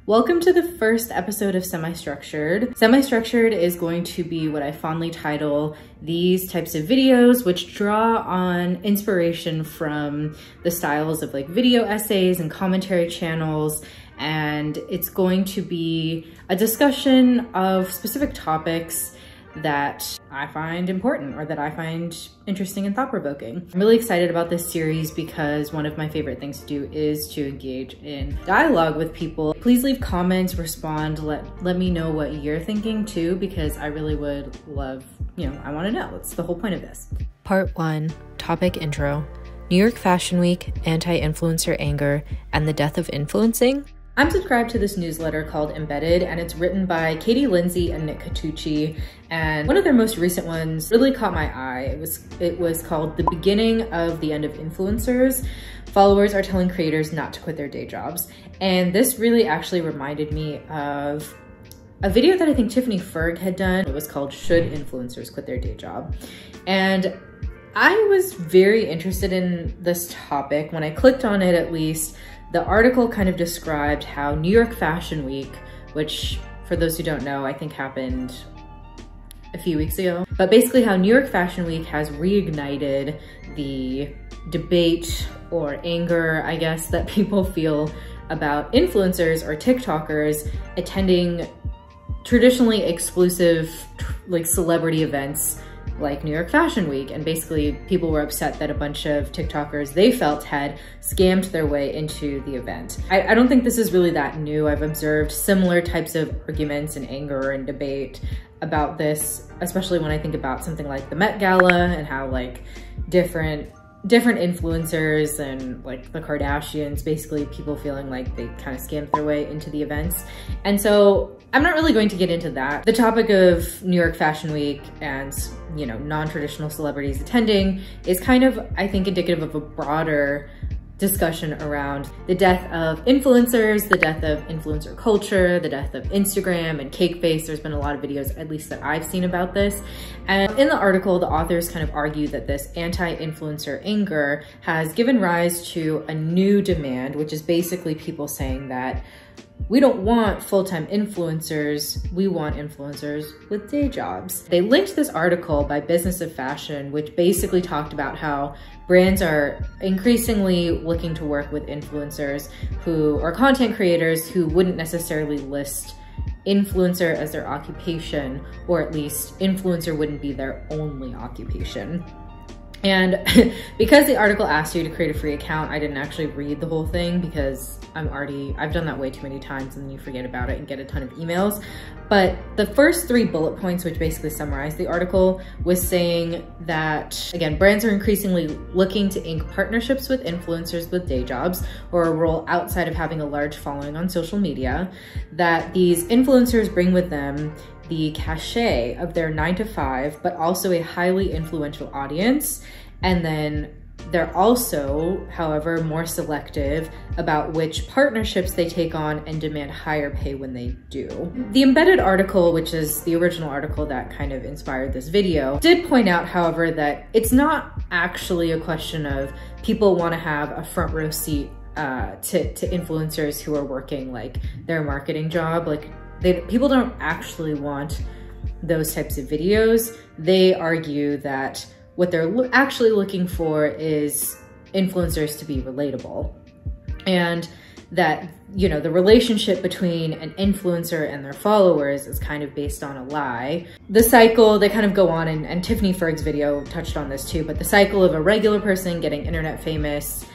Welcome to the first episode of Semi-Structured. Semi-Structured is going to be what I fondly title these types of videos, which draw on inspiration from the styles of like video essays and commentary channels. And it's going to be a discussion of specific topics that I find important or that I find interesting and thought-provoking. I'm really excited about this series because one of my favorite things to do is to engage in dialogue with people. Please leave comments, respond, let me know what you're thinking too, because I really would love, I wanna know. That's the whole point of this. Part 1, topic intro, New York Fashion Week, anti-influencer anger, and the death of influencing. I'm subscribed to this newsletter called Embedded, and it's written by Katie Lindsay and Nick Catucci. And one of their most recent ones really caught my eye. It was called The Beginning of the End of Influencers. Followers are telling creators not to quit their day jobs. And this really actually reminded me of a video that I think Tiffany Ferg had done. It was called Should Influencers Quit Their Day Job? And I was very interested in this topic. When I clicked on it, at least, the article kind of described how New York Fashion Week, which for those who don't know, I think happened a few weeks ago, but basically how New York Fashion Week has reignited the debate or anger, I guess, that people feel about influencers or TikTokers attending traditionally exclusive like celebrity events like New York Fashion Week. And basically people were upset that a bunch of TikTokers they felt had scammed their way into the event. I don't think this is really that new. I've observed similar types of arguments and anger and debate about this, especially when I think about something like the Met Gala and how like different influencers and like the Kardashians, basically people feeling like they kind of scammed their way into the events. And so I'm not really going to get into that. The topic of New York Fashion Week and, non-traditional celebrities attending is kind of, I think, indicative of a broader discussion around the death of influencers, the death of influencer culture, the death of Instagram and cake face. There's been a lot of videos, at least that I've seen about this. And in the article, the authors kind of argue that this anti-influencer anger has given rise to a new demand, which is basically people saying that we don't want full-time influencers, we want influencers with day jobs. They linked this article by Business of Fashion, which basically talked about how brands are increasingly looking to work with influencers who are content creators who wouldn't necessarily list influencer as their occupation, or at least influencer wouldn't be their only occupation. And because the article asked you to create a free account, I didn't actually read the whole thing because I've done that way too many times and then you forget about it and get a ton of emails. But the first 3 bullet points, which basically summarize the article, was saying that, again, brands are increasingly looking to ink partnerships with influencers with day jobs or a role outside of having a large following on social media, that these influencers bring with them the cachet of their 9-to-5, but also a highly influential audience. And then they're also, however, more selective about which partnerships they take on and demand higher pay when they do. The Embedded article, which is the original article that kind of inspired this video, did point out, however, that it's not actually a question of people want to have a front row seat to influencers who are working like their marketing job. Like people don't actually want those types of videos. They argue that what they're actually looking for is influencers to be relatable, and that, the relationship between an influencer and their followers is kind of based on a lie. The cycle, they kind of go on, and Tiffany Ferg's video touched on this too, but the cycle of a regular person getting internet famous,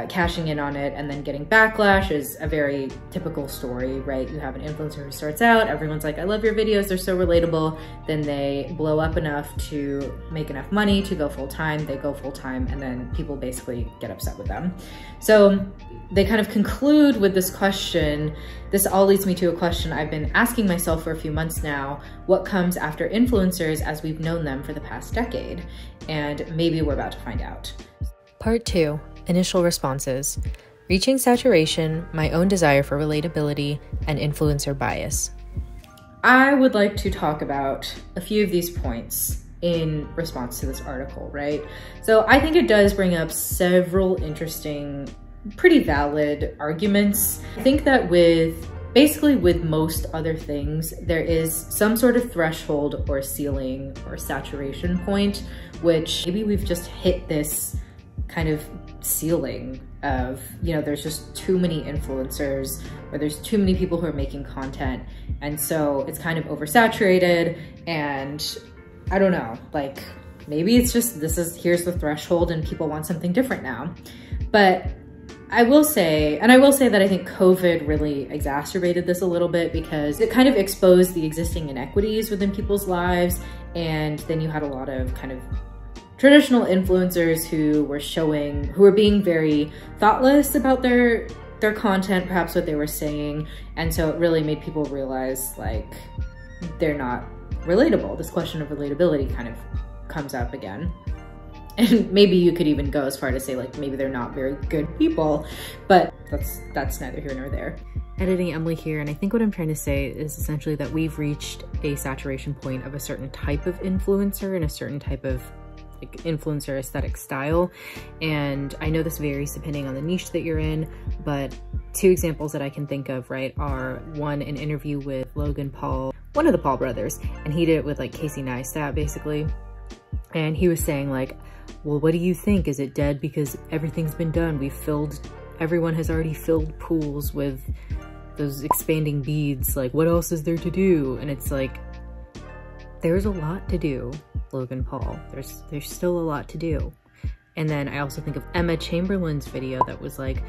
cashing in on it, and then getting backlash is a very typical story, right? You have an influencer who starts out, everyone's like, I love your videos, they're so relatable. Then they blow up enough to make enough money to go full-time, they go full-time, and then people basically get upset with them. So they kind of conclude with this question. This all leads me to a question I've been asking myself for a few months now. What comes after influencers as we've known them for the past decade? And maybe we're about to find out. Part 2, initial responses. Reaching saturation, my own desire for relatability, and influencer bias. I would like to talk about a few of these points in response to this article, right? So I think it does bring up several interesting, pretty valid arguments. I think that with basically with most other things, there is some sort of threshold or ceiling or saturation point, which maybe we've just hit this kind of ceiling of, you know, there's just too many influencers, or there's too many people who are making content. And so it's kind of oversaturated, and I don't know, like maybe it's just, here's the threshold and people want something different now. But I will say that I think COVID really exacerbated this a little bit, because it kind of exposed the existing inequities within people's lives. And then you had a lot of kind of traditional influencers who were being very thoughtless about their content, perhaps what they were saying. And so it really made people realize like they're not relatable. This question of relatability kind of comes up again. And maybe you could even go as far to say like maybe they're not very good people, but that's neither here nor there. Editing Emily here, and I think what I'm trying to say is essentially that we've reached a saturation point of a certain type of influencer and a certain type of like influencer aesthetic style. And I know this varies depending on the niche that you're in, but two examples that I can think of, right, are one, an interview with Logan Paul, one of the Paul brothers, and he did it with like Casey Neistat basically. And he was saying like, well, what do you think? Is it dead because everything's been done? Everyone has already filled pools with those expanding beads. Like, what else is there to do? And it's like, there's a lot to do, Logan Paul. There's still a lot to do. And then I also think of Emma Chamberlain's video that was like,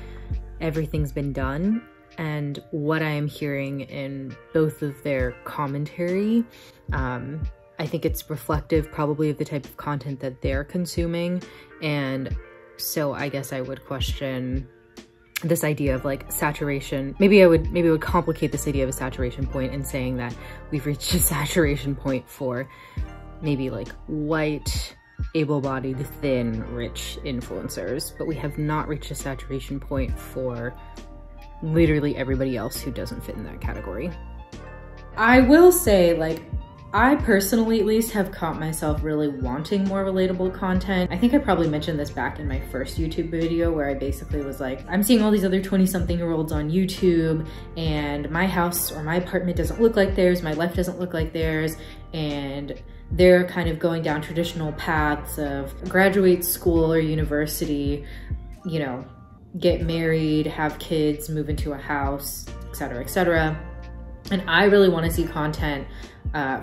everything's been done. And what I am hearing in both of their commentary, I think it's reflective probably of the type of content that they're consuming. And so I guess I would question this idea of like saturation. Maybe I would complicate this idea of a saturation point in saying that we've reached a saturation point for maybe like white, able-bodied, thin, rich influencers, but we have not reached a saturation point for literally everybody else who doesn't fit in that category. I will say, like, I personally at least have caught myself really wanting more relatable content. I think I probably mentioned this back in my first YouTube video where I basically was like, I'm seeing all these other 20-something-year-olds on YouTube and my house or my apartment doesn't look like theirs, my life doesn't look like theirs, and they're kind of going down traditional paths of graduate school or university, you know, get married, have kids, move into a house, etc., etc. And I really want to see content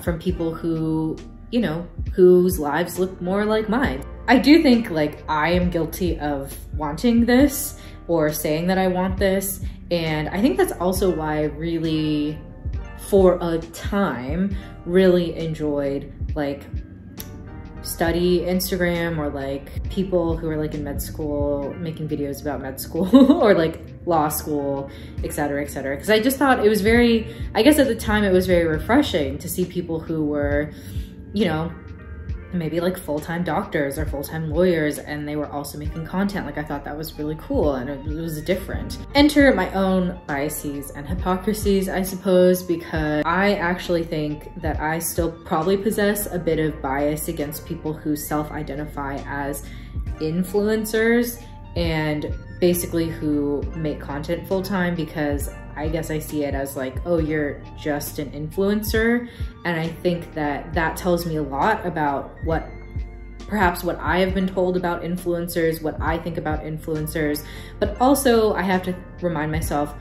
from people who, you know, whose lives look more like mine. I do think like I am guilty of wanting this or saying that I want this. And I think that's also why I really, for a time, really enjoyed like study Instagram, or like people who are like in med school making videos about med school or like law school, etc., etc. Because I just thought it was very, I guess at the time it was very refreshing to see people who were, you know, maybe like full-time doctors or full-time lawyers, and they were also making content. Like I thought that was really cool, and it was different. Enter my own biases and hypocrisies, I suppose, because I actually think that I still probably possess a bit of bias against people who self-identify as influencers and basically who make content full-time, because I guess I see it as like, oh, you're just an influencer. And I think that that tells me a lot about perhaps what I have been told about influencers, what I think about influencers, but also I have to remind myself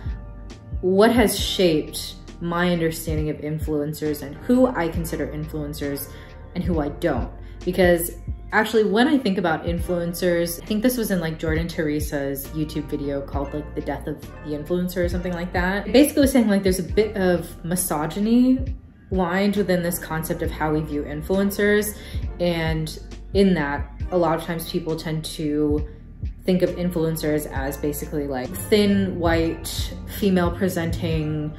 what has shaped my understanding of influencers and who I consider influencers and who I don't. Because actually, when I think about influencers, I think this was in like Jordan Teresa's YouTube video called like The Death of the Influencer or something like that. Basically saying like there's a bit of misogyny lined within this concept of how we view influencers. And in that, a lot of times people tend to think of influencers as basically like thin, white, female presenting,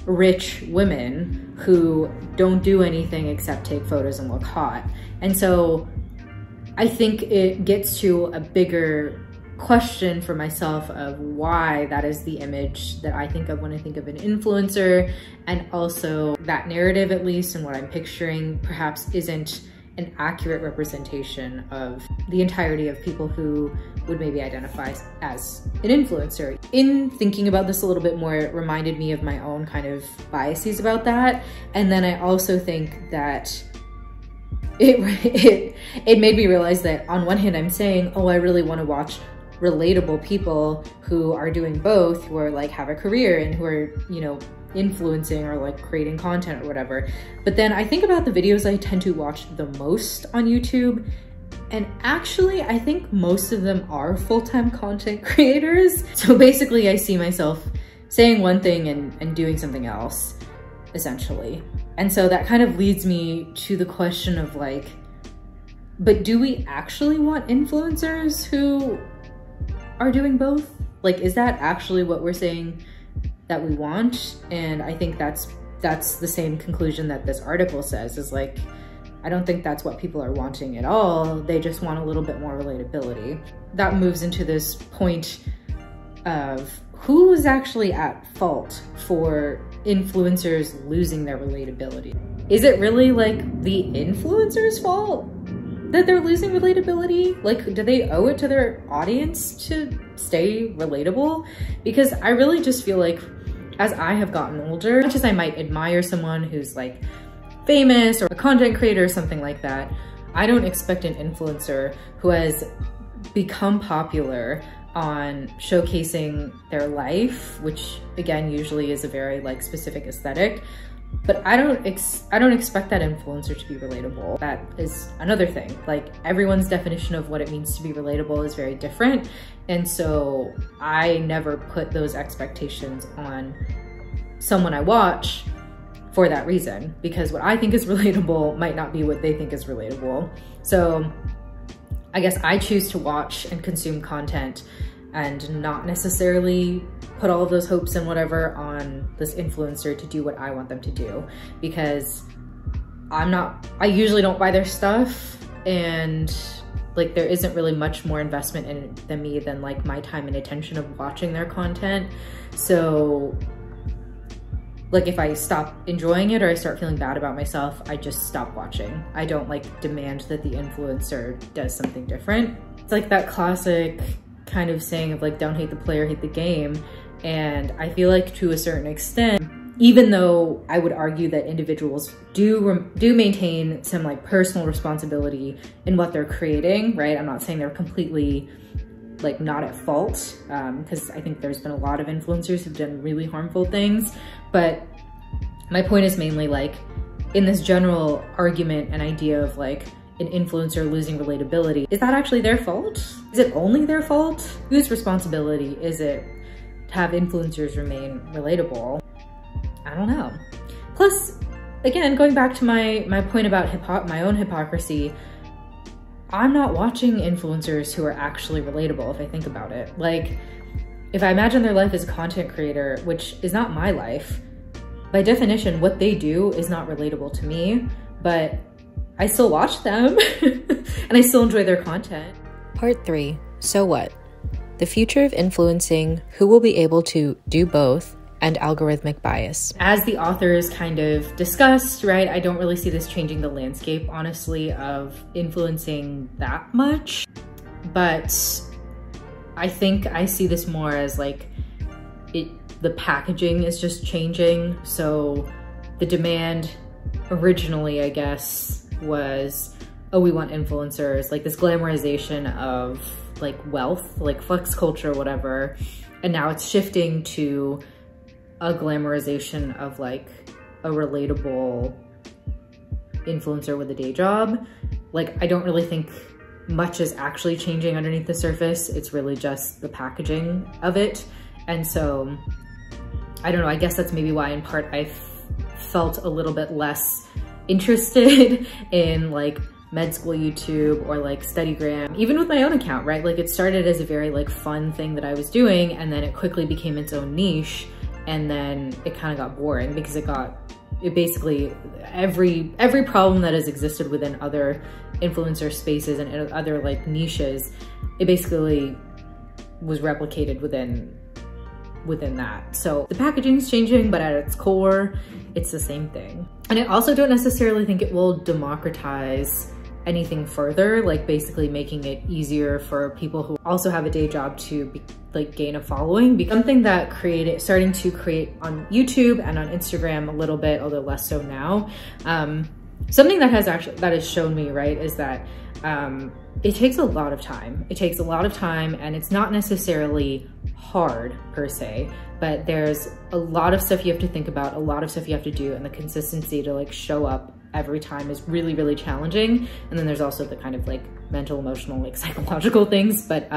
rich women who don't do anything except take photos and look hot. And so I think it gets to a bigger question for myself of why that is the image that I think of when I think of an influencer, and also that narrative, at least, and what I'm picturing, perhaps isn't an accurate representation of the entirety of people who would maybe identify as an influencer. In thinking about this a little bit more, it reminded me of my own kind of biases about that. And then I also think that it made me realize that on one hand, I'm saying, oh, I really want to watch relatable people who are doing both, who are like have a career and who are, you know, influencing or like creating content or whatever. But then I think about the videos I tend to watch the most on YouTube, and actually I think most of them are full-time content creators. So basically I see myself saying one thing and doing something else, essentially. And so that kind of leads me to the question of like, but do we actually want influencers who are doing both? Like, is that actually what we're saying that we want? And I think that's the same conclusion that this article says, is like, I don't think that's what people are wanting at all. They just want a little bit more relatability. That moves into this point of who is actually at fault for influencers losing their relatability. Is it really like the influencer's fault that they're losing relatability? Like, do they owe it to their audience to stay relatable? Because I really just feel like as I have gotten older, as much as I might admire someone who's like famous or a content creator or something like that, I don't expect an influencer who has become popular on showcasing their life, which again usually is a very like specific aesthetic, but I don't expect that influencer to be relatable. That is another thing. Like, everyone's definition of what it means to be relatable is very different, and so I never put those expectations on someone I watch for that reason, because what I think is relatable might not be what they think is relatable. So I guess I choose to watch and consume content and not necessarily put all of those hopes and whatever on this influencer to do what I want them to do, because I usually don't buy their stuff, and like there isn't really much more investment in it than me than like my time and attention of watching their content. So like if I stop enjoying it or I start feeling bad about myself, I just stop watching. I don't like demand that the influencer does something different. It's like that classic kind of saying of like, don't hate the player, hate the game. And I feel like to a certain extent, even though I would argue that individuals do maintain some like personal responsibility in what they're creating, right? I'm not saying they're completely like not at fault, because I think there's been a lot of influencers who've done really harmful things. But my point is mainly like in this general argument and idea of like an influencer losing relatability, is that actually their fault? Is it only their fault? Whose responsibility is it to have influencers remain relatable? I don't know. Plus, again, going back to my point about my own hypocrisy, I'm not watching influencers who are actually relatable if I think about it. Like, if I imagine their life as a content creator, which is not my life, by definition, what they do is not relatable to me, but I still watch them and I still enjoy their content. Part 3, so what? The future of influencing, who will be able to do both, and algorithmic bias. As the authors kind of discussed, right, I don't really see this changing the landscape, honestly, of influencing that much. But I think I see this more as like, the packaging is just changing. So the demand originally, I guess, was, oh, we want influencers, like this glamorization of like wealth, like flex culture, whatever. And now it's shifting to a glamorization of like a relatable influencer with a day job. Like, I don't really think much is actually changing underneath the surface. It's really just the packaging of it. And so, I don't know, I guess that's maybe why in part I felt a little bit less interested in like med school YouTube or like StudyGram, even with my own account, right? Like, it started as a very like fun thing that I was doing, and then it quickly became its own niche. And then it kind of got boring because it basically, every problem that has existed within other influencer spaces and other like niches, it basically was replicated within that. So the packaging is changing, but at its core, it's the same thing. And I also don't necessarily think it will democratize anything further, like basically making it easier for people who also have a day job to gain a following. Something that starting to create on YouTube and on Instagram a little bit, although less so now. Something that has shown me, right, is that it takes a lot of time. It takes a lot of time, and it's not necessarily hard per se, but there's a lot of stuff you have to think about, a lot of stuff you have to do, and the consistency to like show up every time is really, really challenging. And then there's also the kind of like mental, emotional, like psychological things, but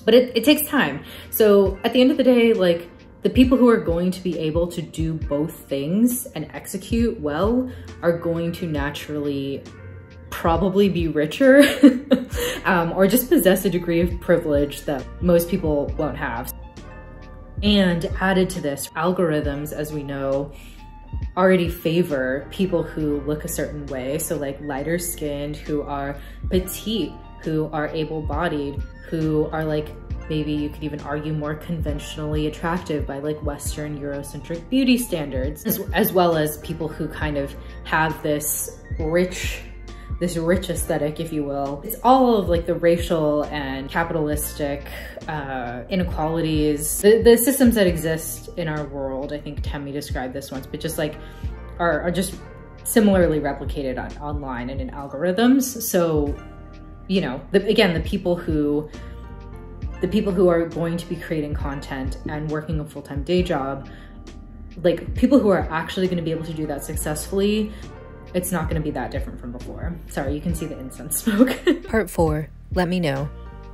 it takes time. So at the end of the day, like the people who are going to be able to do both things and execute well are going to naturally probably be richer or just possess a degree of privilege that most people won't have. And added to this, algorithms, as we know, already favor people who look a certain way. So like lighter skinned, who are petite, who are able-bodied, who are like, maybe you could even argue more conventionally attractive by like Western Eurocentric beauty standards, as well as people who kind of have this rich aesthetic, if you will. It's all of like the racial and capitalistic inequalities, the systems that exist in our world. I think Temi described this once, but just like are just similarly replicated online and in algorithms. So, you know, again, the people who are going to be creating content and working a full-time day job, like people who are actually going to be able to do that successfully, it's not going to be that different from before. Sorry, you can see the incense smoke. Part 4, let me know.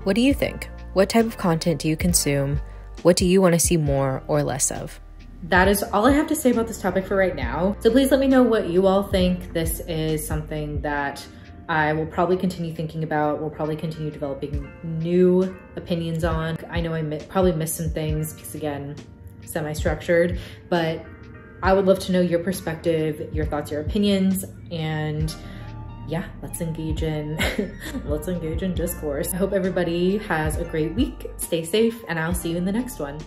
What do you think? What type of content do you consume? What do you want to see more or less of? That is all I have to say about this topic for right now. So please let me know what you all think. This is something that I will probably continue thinking about. We'll probably continue developing new opinions on. I know I probably missed some things because, again, semi-structured, but I would love to know your perspective, your thoughts, your opinions, and yeah, let's engage in discourse. I hope everybody has a great week. Stay safe, and I'll see you in the next one.